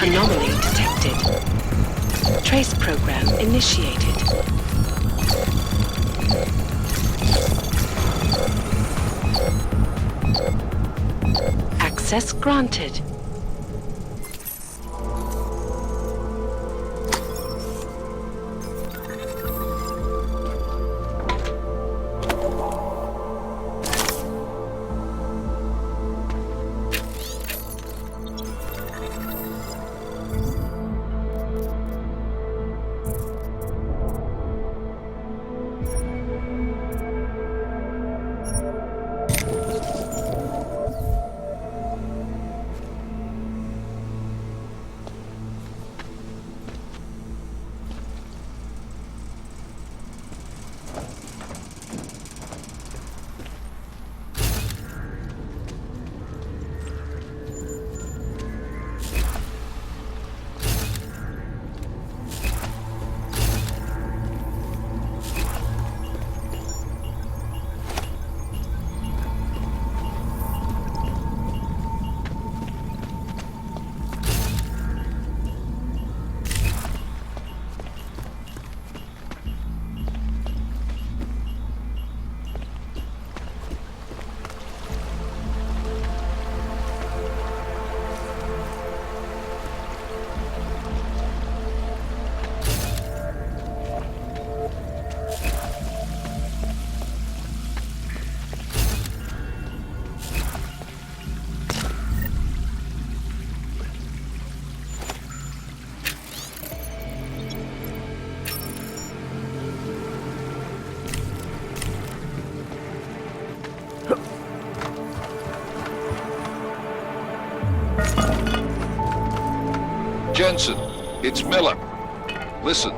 Anomaly detected. Trace program initiated. Access granted. Jensen, it's Miller. Listen,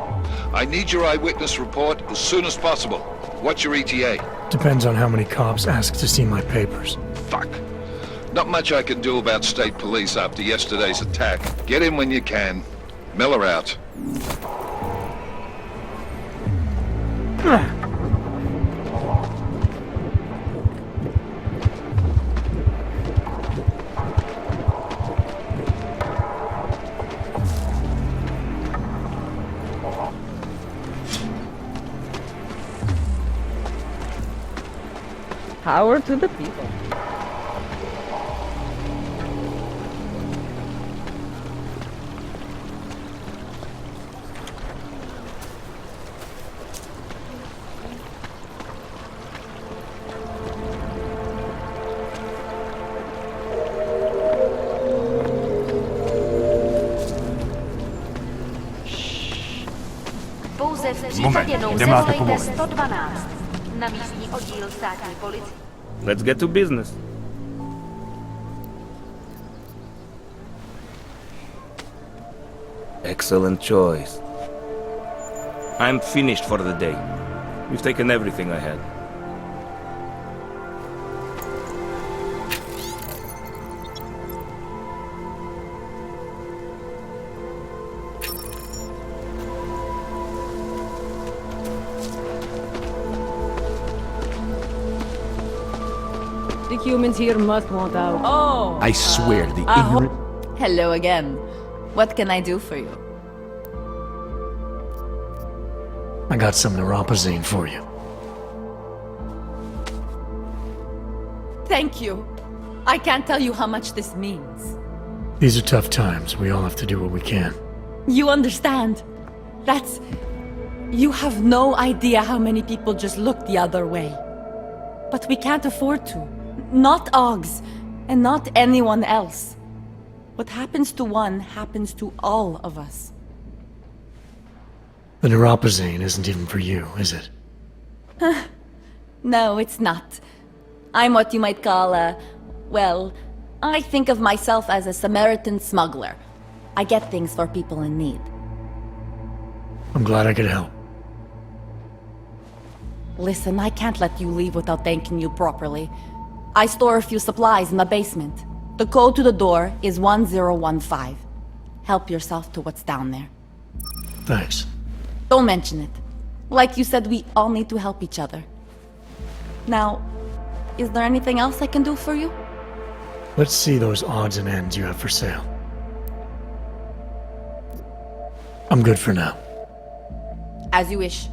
I need your eyewitness report as soon as possible. What's your ETA? Depends on how many cops ask to see my papers. Fuck. Not much I can do about state police after yesterday's attack. Get in when you can. Miller out. Power to the people. Pouze v případě nouze volejte 112 na místní oddíl státní policie. Let's get to business. Excellent choice. I'm finished for the day. You've taken everything I had. The humans here must want out. Oh! I swear, the ignorant... Hello again. What can I do for you? I got some neuropozyne for you. Thank you. I can't tell you how much this means. These are tough times. We all have to do what we can. You understand? That's... You have no idea how many people just look the other way. But we can't afford to. Not Oggs, and not anyone else. What happens to one happens to all of us. The neuropozyne isn't even for you, is it? No, it's not. I'm what you might call a... Well, I think of myself as a Samaritan smuggler. I get things for people in need. I'm glad I could help. Listen, I can't let you leave without thanking you properly. I store a few supplies in the basement. The code to the door is 1015. Help yourself to what's down there. Thanks. Don't mention it. Like you said, we all need to help each other. Now, is there anything else I can do for you? Let's see those odds and ends you have for sale. I'm good for now. As you wish.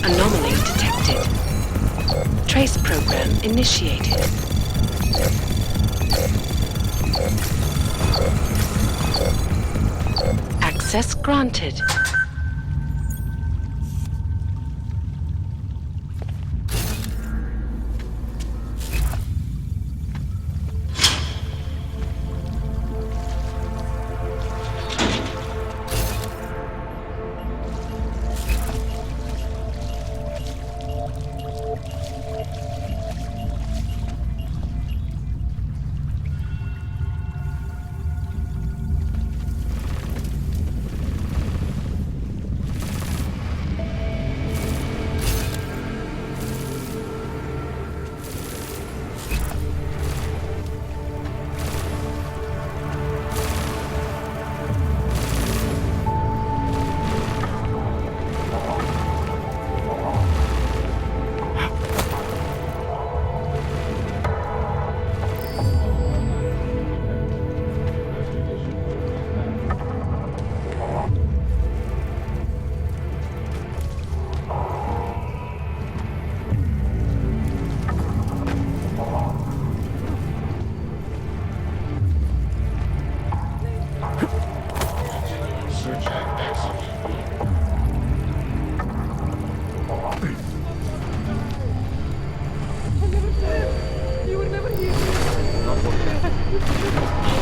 Anomaly detected. Trace program initiated. Access granted.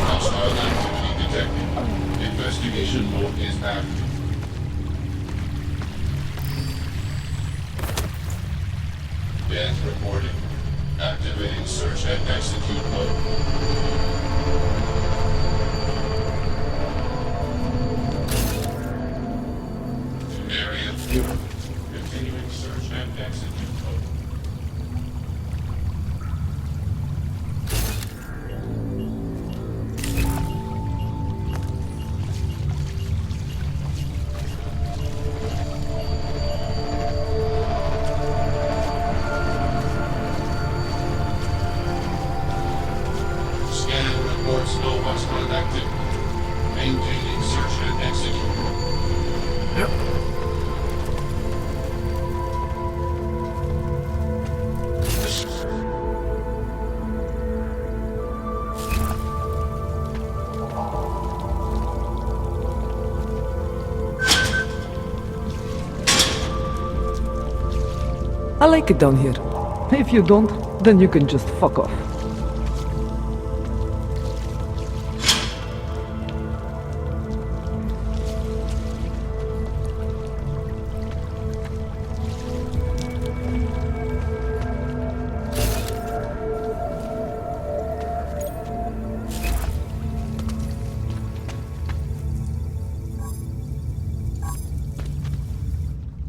Hostile activity detected. Investigation mode is active. Death reported. Activating search and execute mode. Area view. Continuing search and execute mode. I like it down here. If you don't, then you can just fuck off.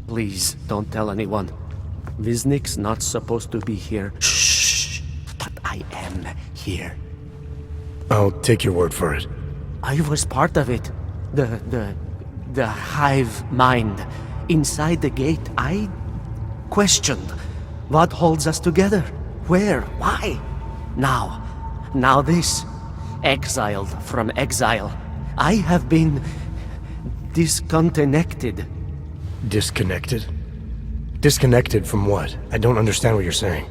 Please, don't tell anyone. Viznik's not supposed to be here. Shh! But I am here. I'll take your word for it. I was part of it. The hive mind. Inside the gate, I questioned what holds us together. Where? Why? Now this. Exiled from exile. I have been disconnected. Disconnected? Disconnected from what? I don't understand what you're saying.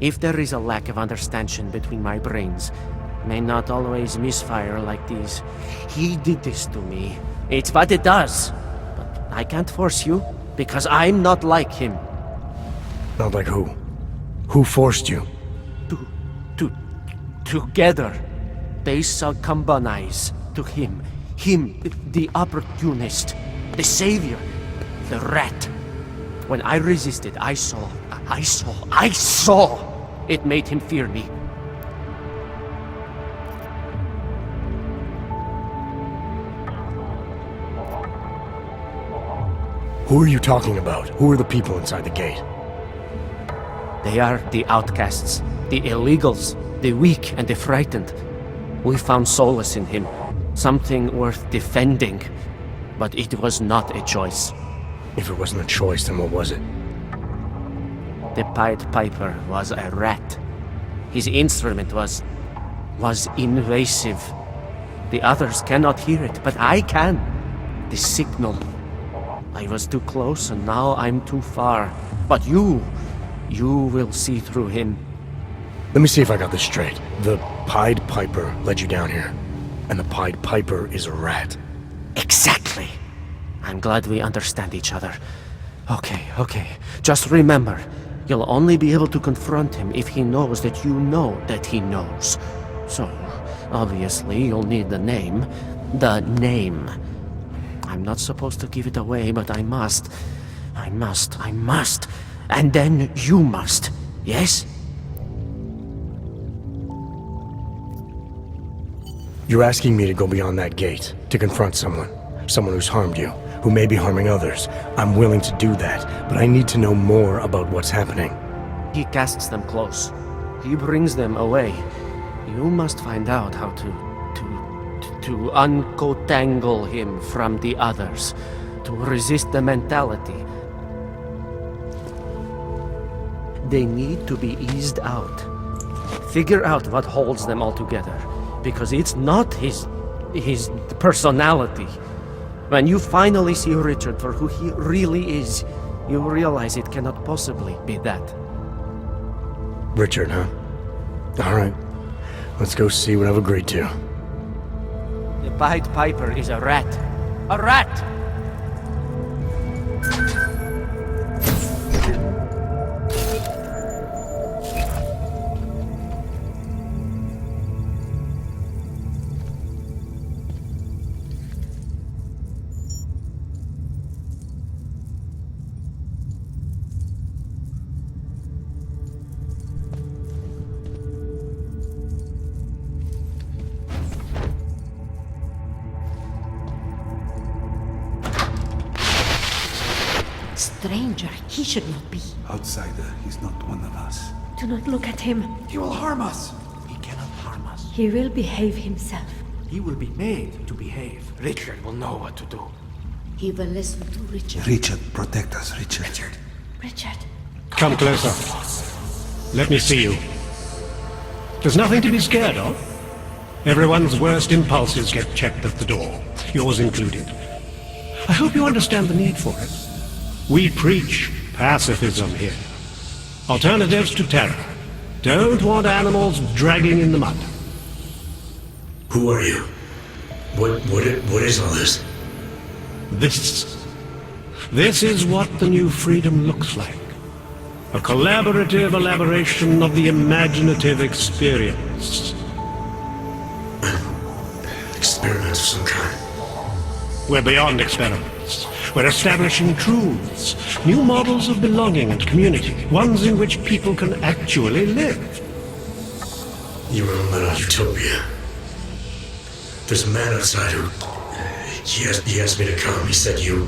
If there is a lack of understanding between my brains, may not always misfire like these. He did this to me. It's what it does. But I can't force you, because I'm not like him. Not like who? Who forced you? Together, they succumbanize to him. Him, the opportunist, the savior, the rat. When I resisted, I saw. It made him fear me. Who are you talking about? Who are the people inside the gate? They are the outcasts, the illegals, the weak and the frightened. We found solace in him, something worth defending, but it was not a choice. If it wasn't a choice, then what was it? The Pied Piper was a rat. His instrument was invasive. The others cannot hear it, but I can. The signal. I was too close and now I'm too far. But you will see through him. Let me see if I got this straight. The Pied Piper led you down here, and the Pied Piper is a rat. Exactly. I'm glad we understand each other. Okay. Just remember, you'll only be able to confront him if he knows that you know that he knows. So, obviously, you'll need the name. The name. I'm not supposed to give it away, but I must. And then you must. Yes? You're asking me to go beyond that gate, to confront someone who's harmed you, who may be harming others. I'm willing to do that, but I need to know more about what's happening. He casts them close. He brings them away. You must find out how to uncotangle him from the others, to resist the mentality. They need to be eased out. Figure out what holds them all together, because it's not his personality. When you finally see Richard for who he really is, you realize it cannot possibly be that. Richard, huh? All right. Let's go see what I've agreed to. The Pied Piper is a rat. A rat! Stranger, he should not be. Outsider, he's not one of us. Do not look at him. He will harm us. He cannot harm us. He will behave himself. He will be made to behave. Richard will know what to do. He will listen to Richard. Richard, protect us, Richard. Richard. Come closer. Let me see you. There's nothing to be scared of. Everyone's worst impulses get checked at the door, yours included. I hope you understand the need for it. We preach pacifism here. Alternatives to terror. Don't want animals dragging in the mud. Who are you? What is all this? This is what the new freedom looks like. A collaborative elaboration of the imaginative experience. Experiments of some kind. We're beyond experiments. We're establishing truths, new models of belonging and community, ones in which people can actually live. You were in Utopia. There's a man outside who... He asked me to come. He said you...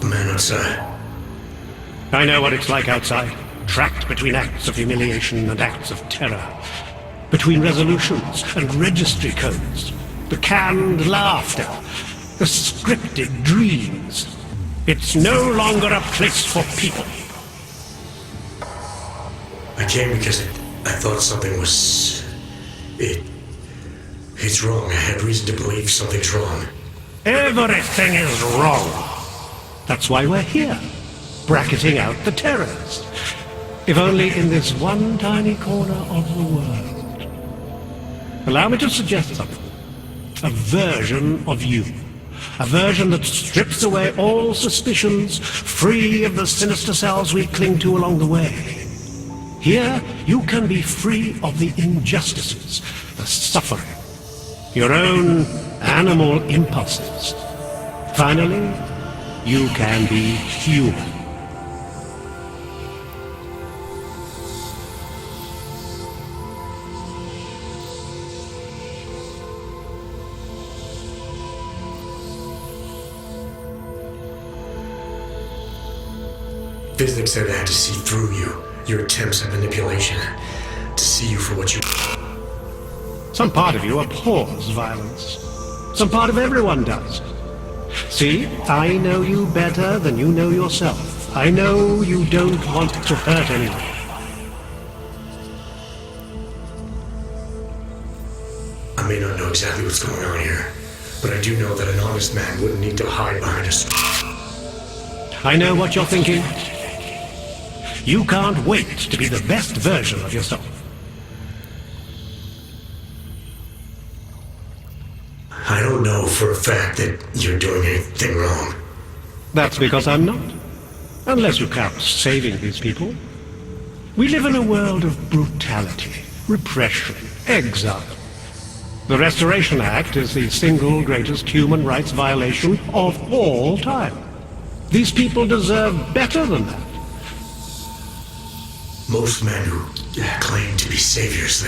The man outside. I know what it's like outside. Trapped between acts of humiliation and acts of terror. Between resolutions and registry codes. The canned laughter. The scripted dreams. It's no longer a place for people. I came because I thought something was... It's wrong. I had reason to believe something's wrong. Everything is wrong. That's why we're here. Bracketing out the terrorists. If only in this one tiny corner of the world. Allow me to suggest something. A version of you. A version that strips away all suspicions, free of the sinister cells we cling to along the way. Here, you can be free of the injustices, the suffering, your own animal impulses. Finally, you can be human. Visnick said I had to see through you, your attempts at manipulation, to see you for what you... Some part of you abhors violence. Some part of everyone does. See, I know you better than you know yourself. I know you don't want to hurt anyone. I may not know exactly what's going on here, but I do know that an honest man wouldn't need to hide behind a... I know what you're thinking. You can't wait to be the best version of yourself. I don't know for a fact that you're doing anything wrong. That's because I'm not. Unless you count saving these people. We live in a world of brutality, repression, exile. The Restoration Act is the single greatest human rights violation of all time. These people deserve better than that. Most men who claim to be saviors,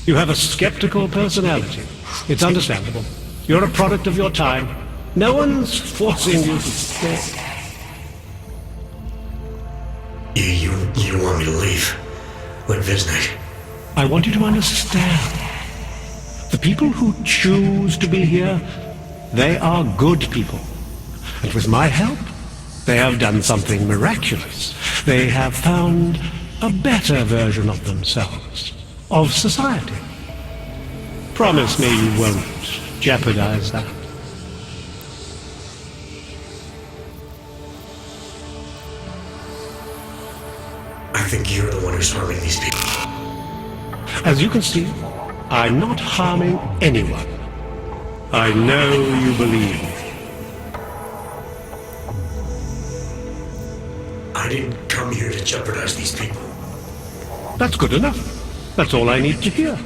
You have a skeptical personality. It's understandable. You're a product of your time. No one's forcing you to stay. You want me to leave? Like Visnick? I want you to understand. The people who choose to be here, they are good people. And with my help, they have done something miraculous. They have found a better version of themselves, of society. Promise me you won't jeopardize that. I think you're the one who's harming these people. As you can see, I'm not harming anyone. I know you believe me. I didn't come here to jeopardize these people. That's good enough. That's all I need to hear.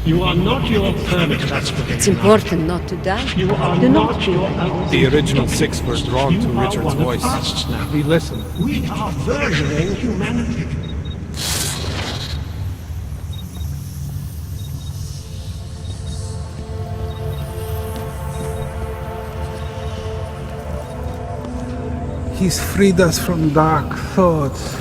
You are not your permitted aspirant. It's important not to die. You are Do not not your The original six were drawn to Richard's voice. We listen. We are versioning humanity. He's freed us from dark thoughts.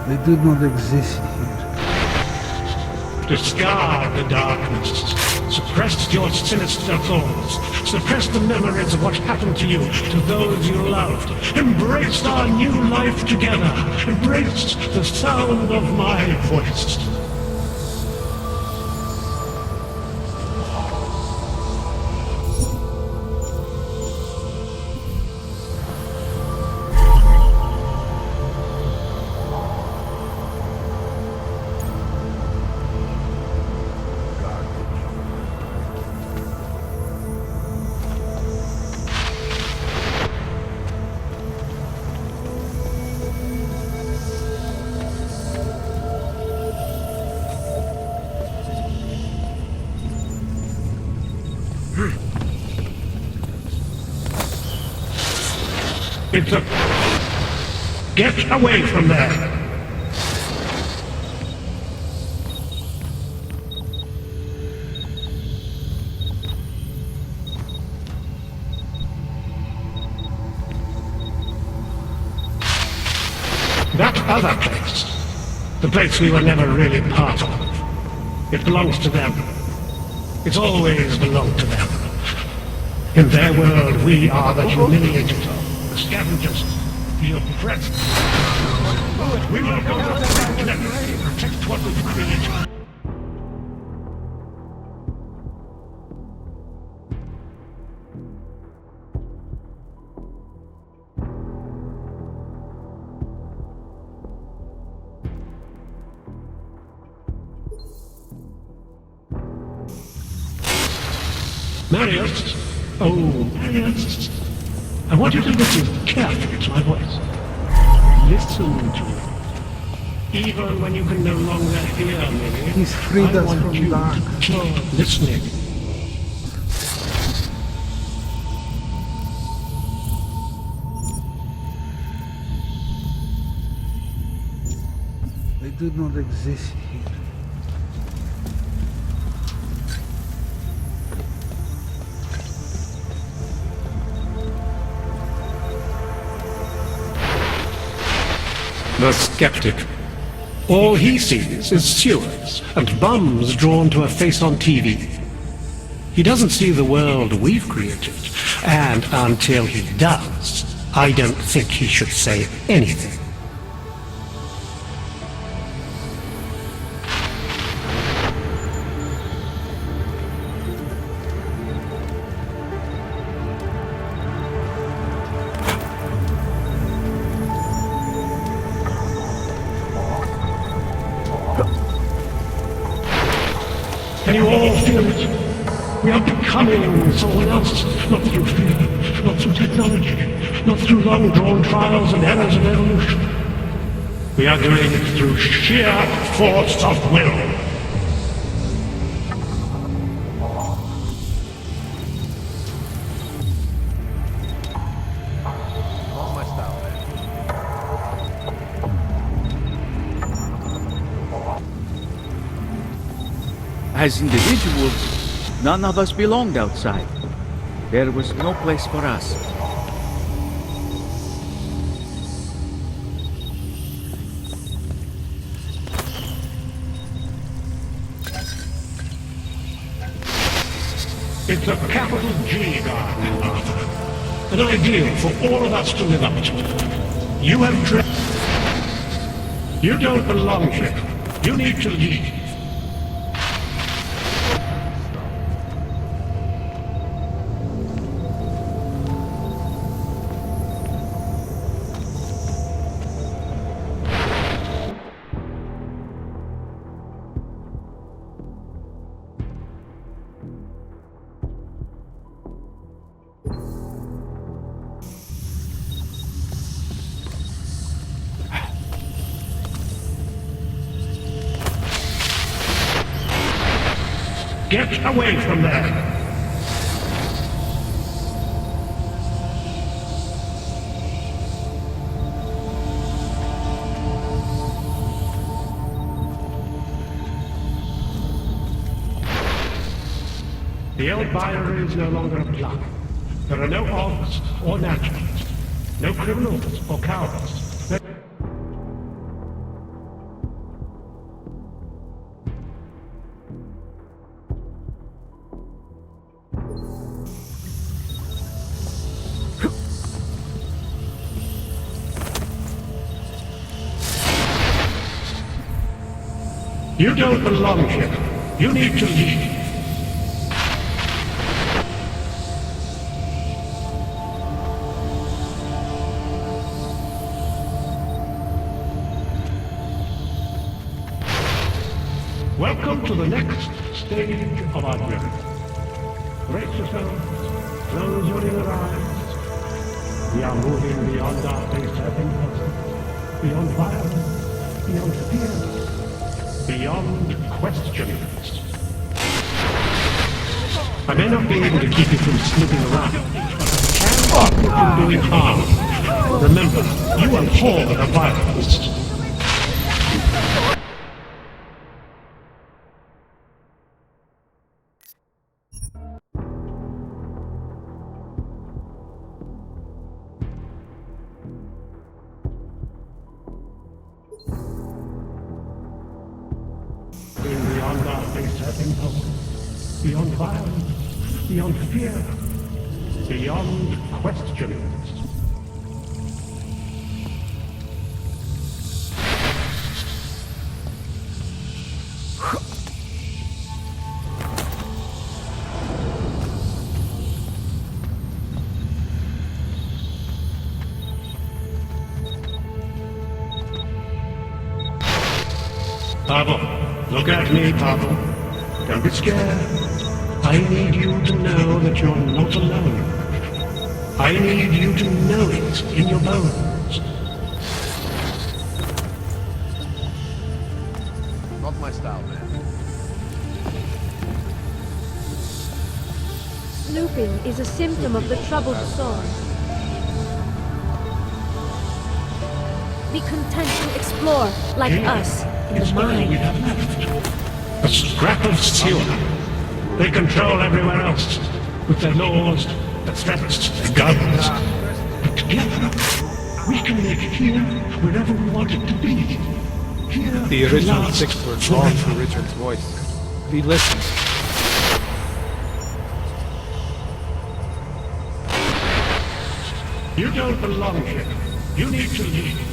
They do not exist here. Discard the darkness. Suppress your sinister thoughts. Suppress the memories of what happened to you, to those you loved. Embrace our new life together. Embrace the sound of my voice. It's a... Get away from there! That other place, the place we were never really part of, it belongs to them. It's always belonged to them. In their world, we are the humiliated, the scavengers, the oppressed. We will go together, protect what we've created. Marius! Oh, Marius! I want you to listen carefully to my voice. Listen to it. Even when you can no longer hear me, He's freed I us want from you dark to keep listening. They do not exist here. The skeptic. All he sees is sewers and bums drawn to a face on TV. He doesn't see the world we've created, and until he does, I don't think he should say anything. Can you all feel it? We are becoming someone else, not through fear, not through technology, not through long-drawn trials and errors of evolution. We are doing it through sheer force of will. As individuals, none of us belonged outside. There was no place for us. It's a capital G garden, Arthur. An ideal for all of us to live up to. You have You don't belong here. You need to leave. Get away from there! The old Byre is no longer a bluff. There are no Oggs or naturals. No criminals or cowards. You don't belong here. You need to leave. Welcome to the next stage of our journey. Brace yourselves, close your inner eyes. We are moving beyond our face-having puzzle, beyond violence, beyond fear, beyond questions. I may not be able to keep you from snooping around, but I can keep you from doing harm. Remember, you abhor the violence. Beyond our face-having puzzle, beyond violence, beyond fear, beyond questions. Pavel, look at me, Pavel. Don't be scared. I need you to know that you're not alone. I need you to know it in your bones. Not my style, man. Snooping is a symptom of the troubled soul. Be content to explore, like us, in the mind. We have left. A scrap of steel. They control everywhere else, with their laws, their threats, their guns. But together, we can make here wherever we want it to be. Here, The original last 6 were drawn forever. through Richard's voice. We listened. You don't belong here. You need to leave.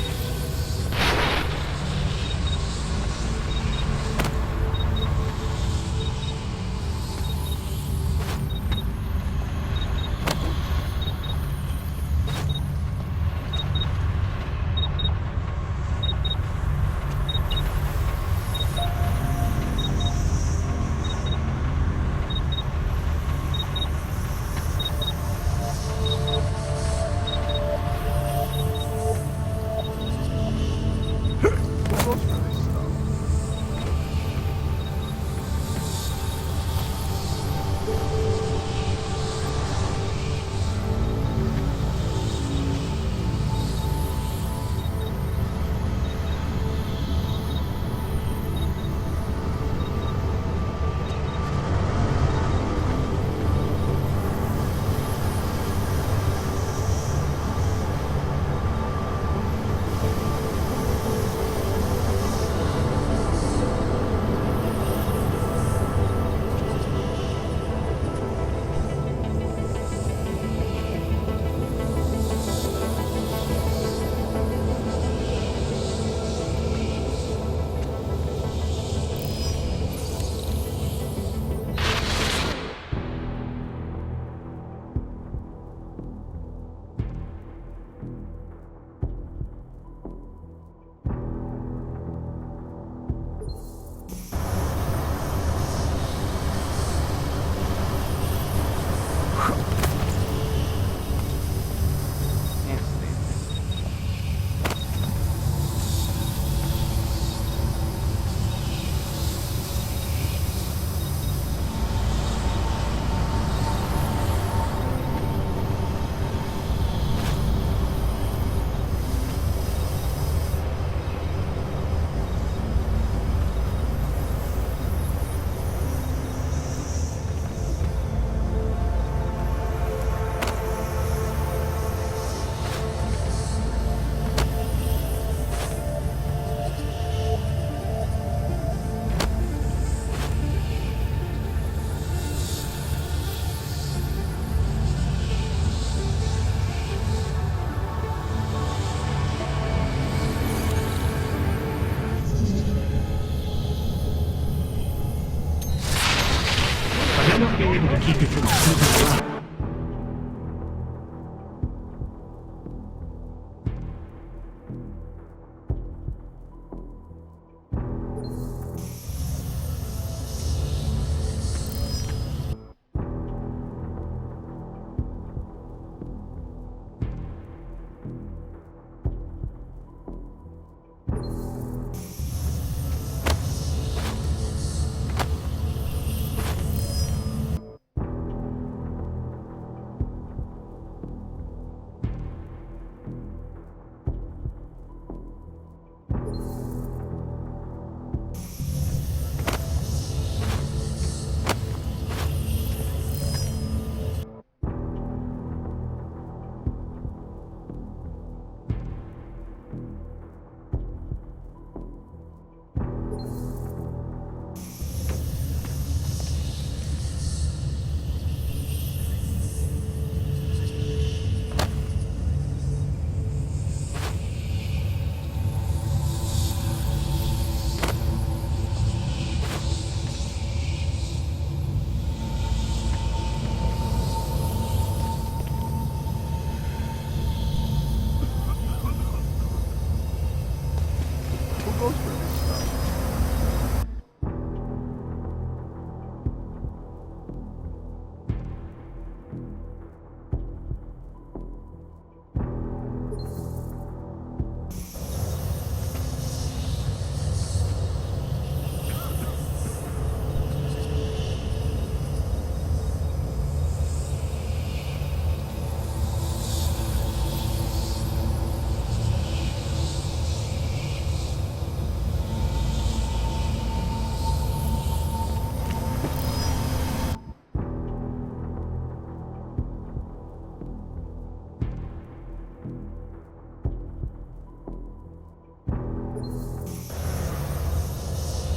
keep you from slipping away.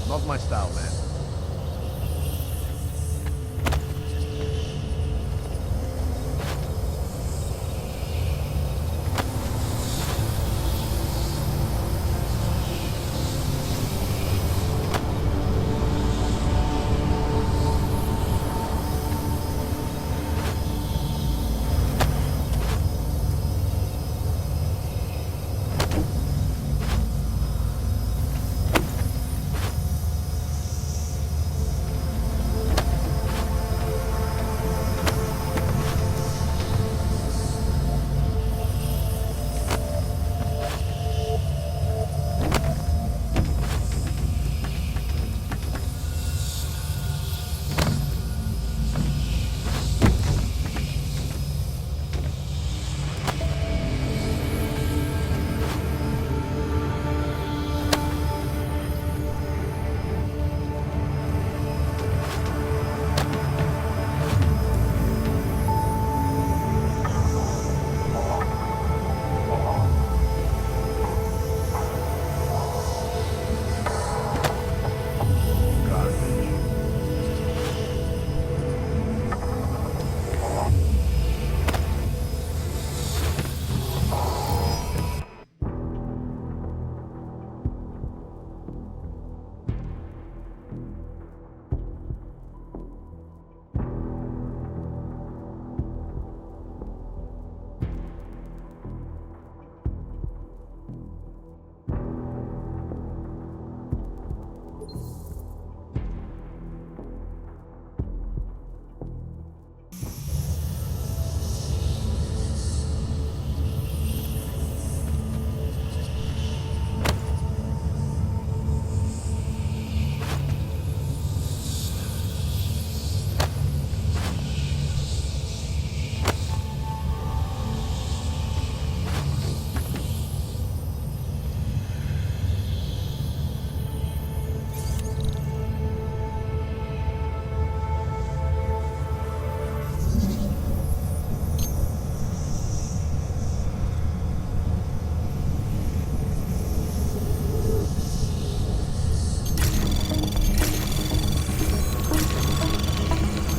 Not my style, man.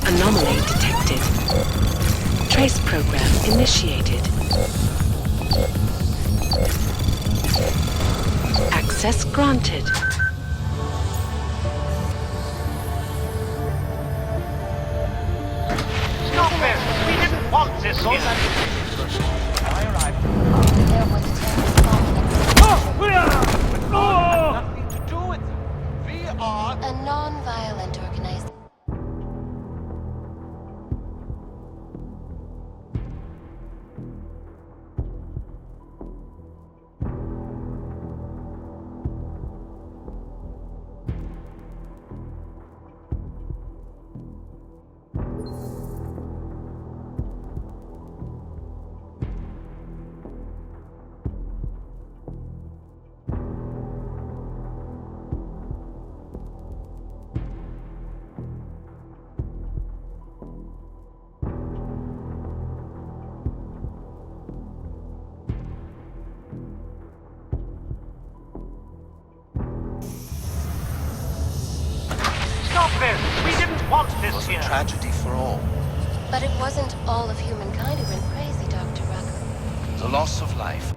Anomaly detected. Trace program initiated. Access granted. want this here. There was a terrorist bombing Nothing to do with it. We are... a non-violent organization. Stop this! We didn't want this here. Tragedy for all. But it wasn't all of humankind who went crazy, Dr. Rucker. The loss of life.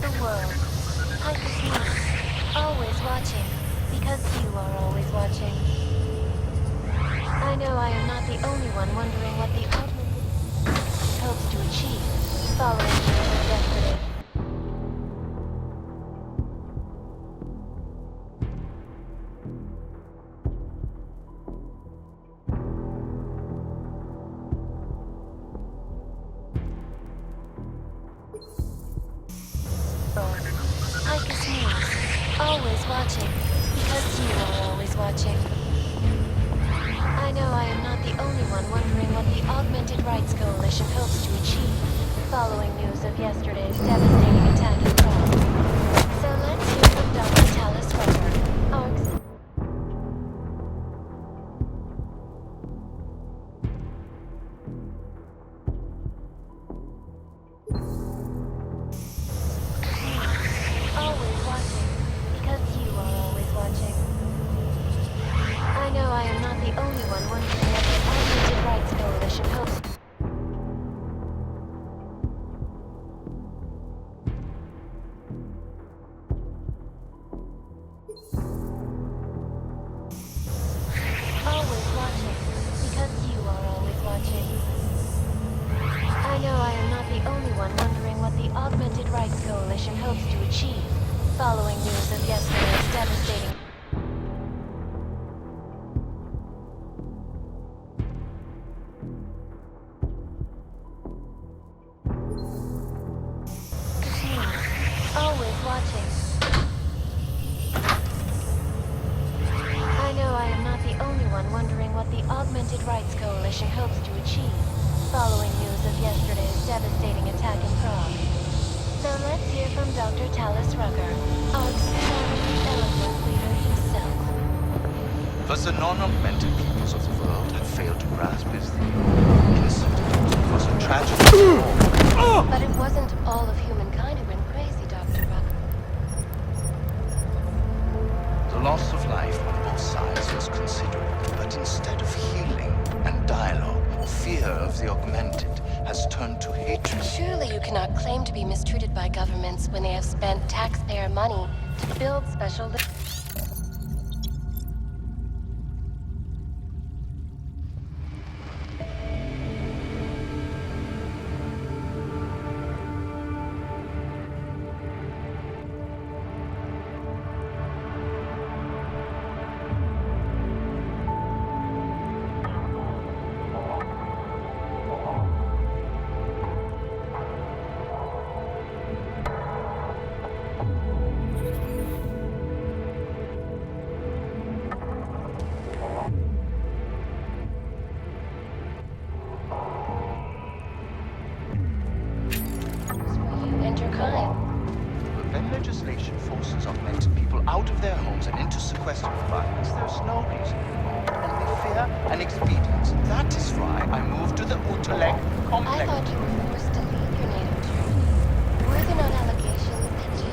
The world. Hyperspace. Always watching. Because you are always watching. I know I am not the only one wondering what the augmented hopes to achieve following years of yesterday. Icus News. Always watching. Because you are always watching. I know I am not the only one wondering what the Augmented Rights Coalition hopes to achieve following news of yesterday's devastating attack in Prague. So let's hear from Dr. Talis Rucker, our always watching, because you are always watching. I know I am not the only one wondering what the Augmented Rights Coalition hopes. Always watching, because you are always watching. I know I am not the only one wondering what the Augmented Rights Coalition hopes to achieve following news of yesterday's devastating. Always watching. I know I am not the only one wondering what the Augmented Rights Coalition hopes to achieve following news of yesterday's devastating attack in Prague. So let's hear from Dr. Talis Rucker, our extremely eloquent leader himself. But the non-augmented peoples of the world have failed to grasp is the incident. It was a tragedy. But it wasn't all of humankind who went crazy, Dr. Rucker. The loss of life on both sides was considerable, but instead of healing and dialogue, fear of the augmented has turned to hatred. Surely you cannot claim to be mistreated by governments when they have spent taxpayer money to build special... When legislation forces augmented people out of their homes and into sequestered environments, there's no reason. Only fear and expedience. That is why I moved to the Uteleg complex. I thought you were forced to leave your native Germany. Were there not allegations that you...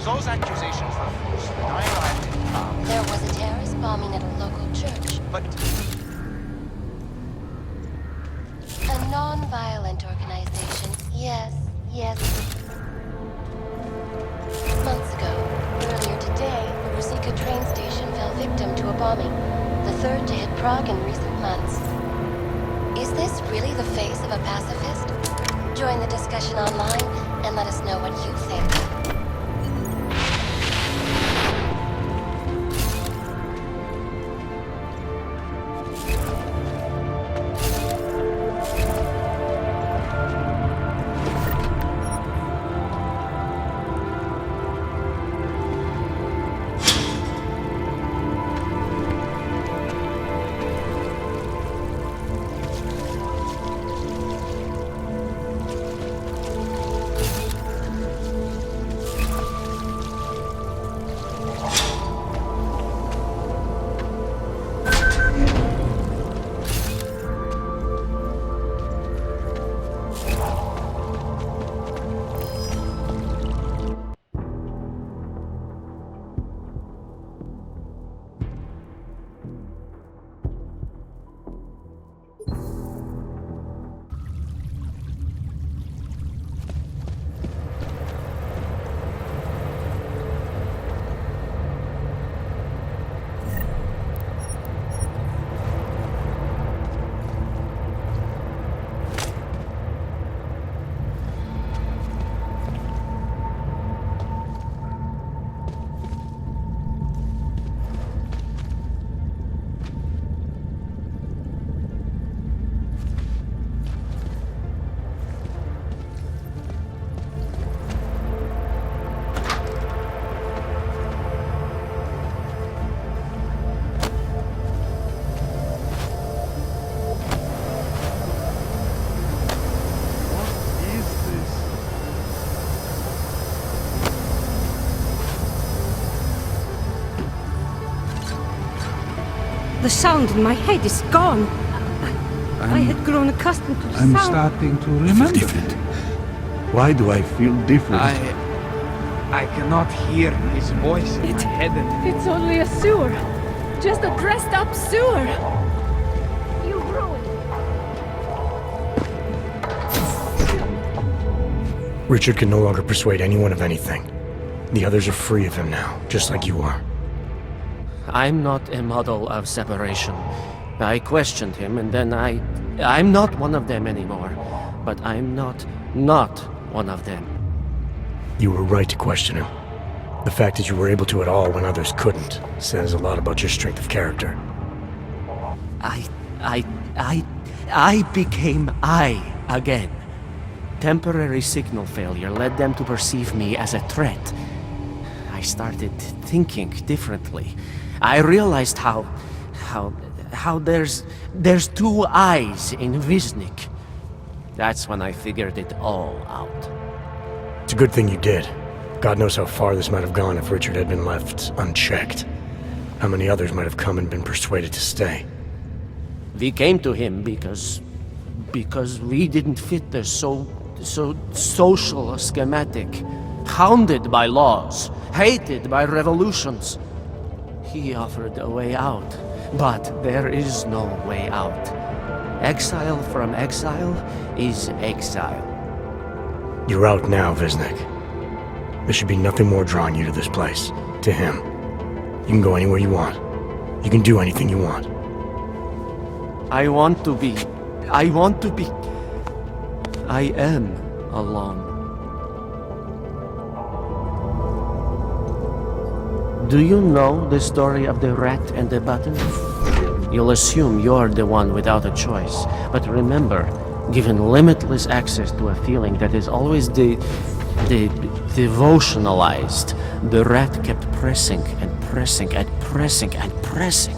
Those accusations were false. When I arrived in Prague... There was a terrorist bombing at a local church. But... A non non-violent organization. Yes, yes. Months ago, earlier today, the Ruzicka train station fell victim to a bombing. The third to hit Prague in recent months. Is this really the face of a pacifist? Join the discussion online and let us know what you think. The sound in my head is gone. I had grown accustomed to the I'm sound. starting to remember. Why do I feel different? I cannot hear his voice in my head anymore. It's only a sewer. Just a dressed up sewer. You ruined it. Richard can no longer persuade anyone of anything. The others are free of him now, just like you are. I'm not a model of separation. I questioned him, and then I'm not one of them anymore. But I'm not one of them. You were right to question him. The fact that you were able to at all when others couldn't says a lot about your strength of character. I became I again. Temporary signal failure led them to perceive me as a threat. I started thinking differently. I realized how there's two eyes in Viznik. That's when I figured it all out. It's a good thing you did. God knows how far this might have gone if Richard had been left unchecked. How many others might have come and been persuaded to stay. We came to him because we didn't fit the so social schematic, hounded by laws, hated by revolutions. He offered a way out, but there is no way out. Exile from exile is exile. You're out now, Viznik. There should be nothing more drawing you to this place, to him. You can go anywhere you want. You can do anything you want. I am alone. Do you know the story of the rat and the button? You'll assume you're the one without a choice. But remember, given limitless access to a feeling that is always devotionalized, the rat kept pressing and pressing and pressing and pressing.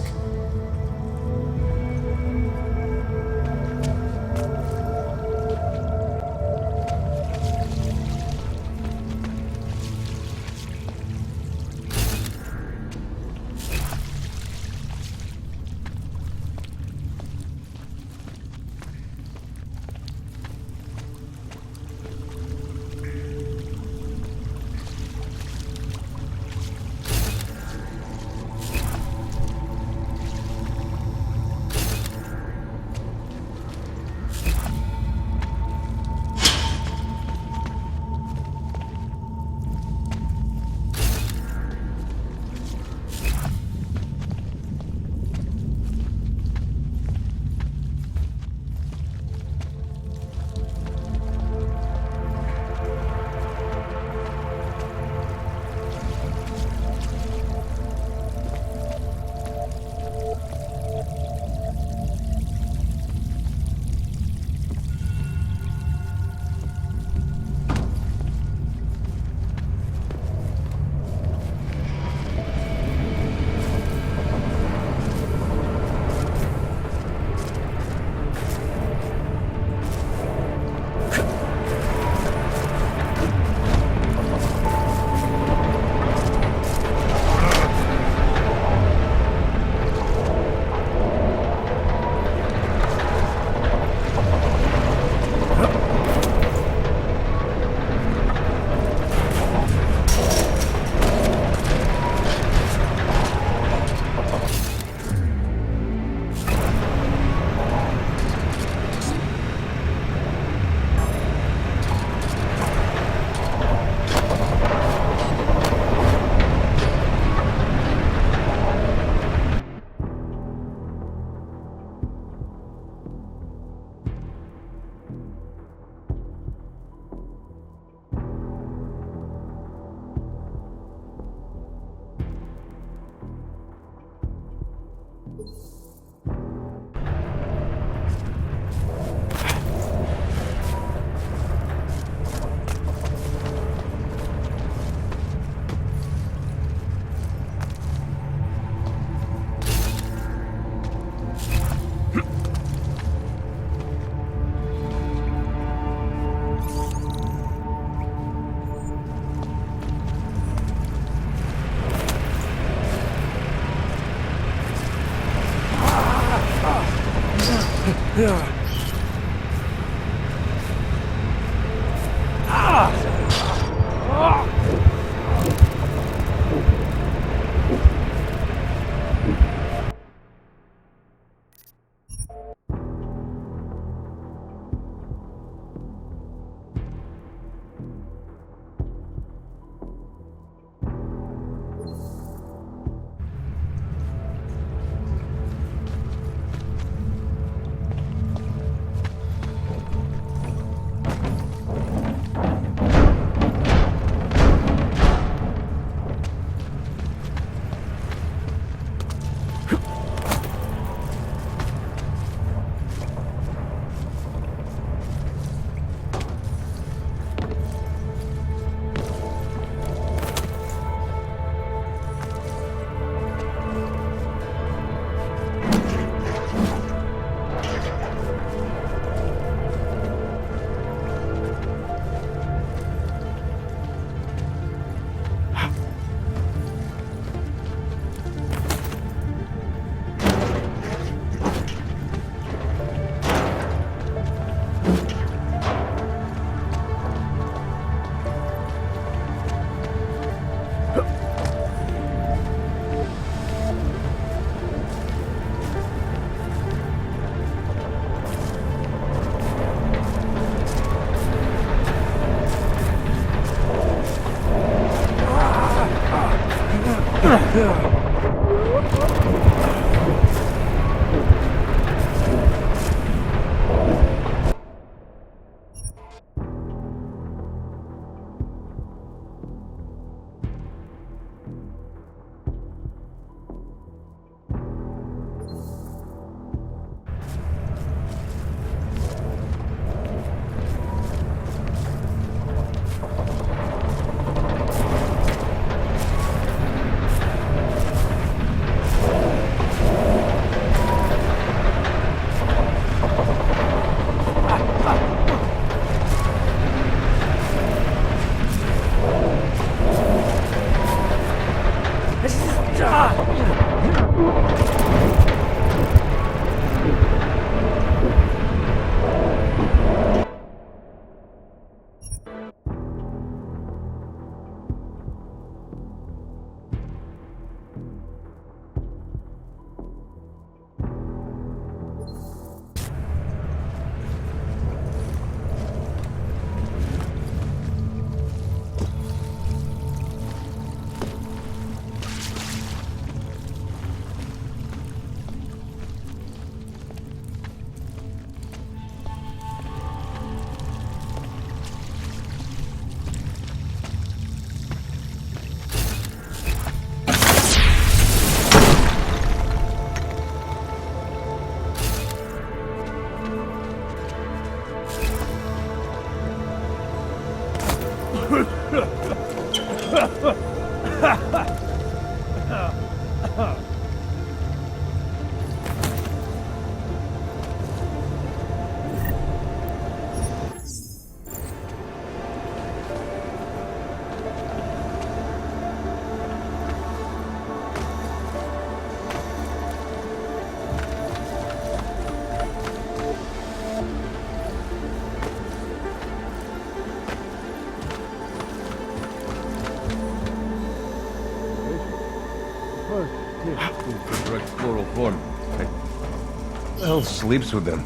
Correct floral form. Who the hell sleeps with them?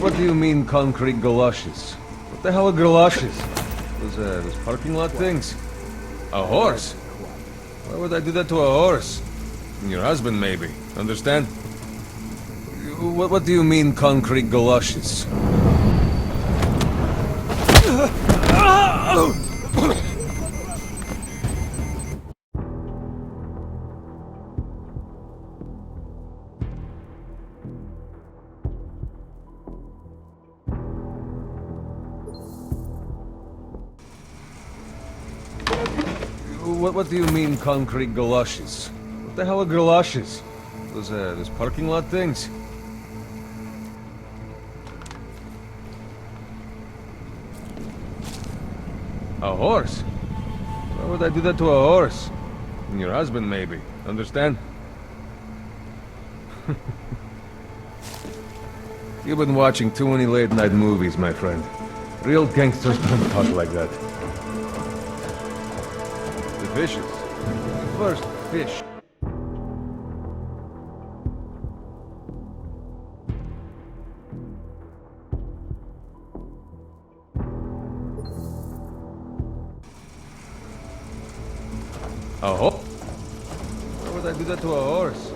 What do you mean, concrete galoshes? What the hell are galoshes? Those parking lot things? A horse? Why would I do that to a horse? Your husband, maybe. Understand? What do you mean, concrete galoshes? What do you mean, concrete galoshes? What the hell are galoshes? Those parking lot things? A horse? Why would I do that to a horse? Your husband, maybe. Understand? You've been watching too many late-night movies, my friend. Real gangsters don't talk like that. The fishes. First, fish. A horse? Why would I do that to a horse?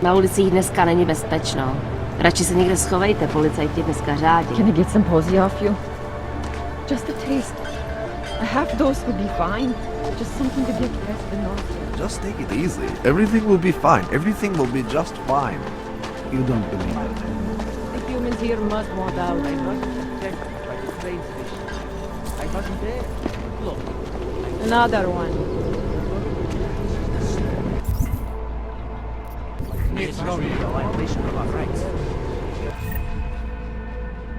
Na ulicích dneska není bezpečno. Radši se někde schovejte, policajti dneska řádí. Can I get some posy off you? Just a taste. A half dose would be fine. Just something to get rid of the nausea. Just take it easy. Everything will be fine. Everything will be just fine. You don't believe it. The humans here must want out. I wasn't protected by the strange fish. I wasn't there. Look. Another one. It's not a violation of our rights.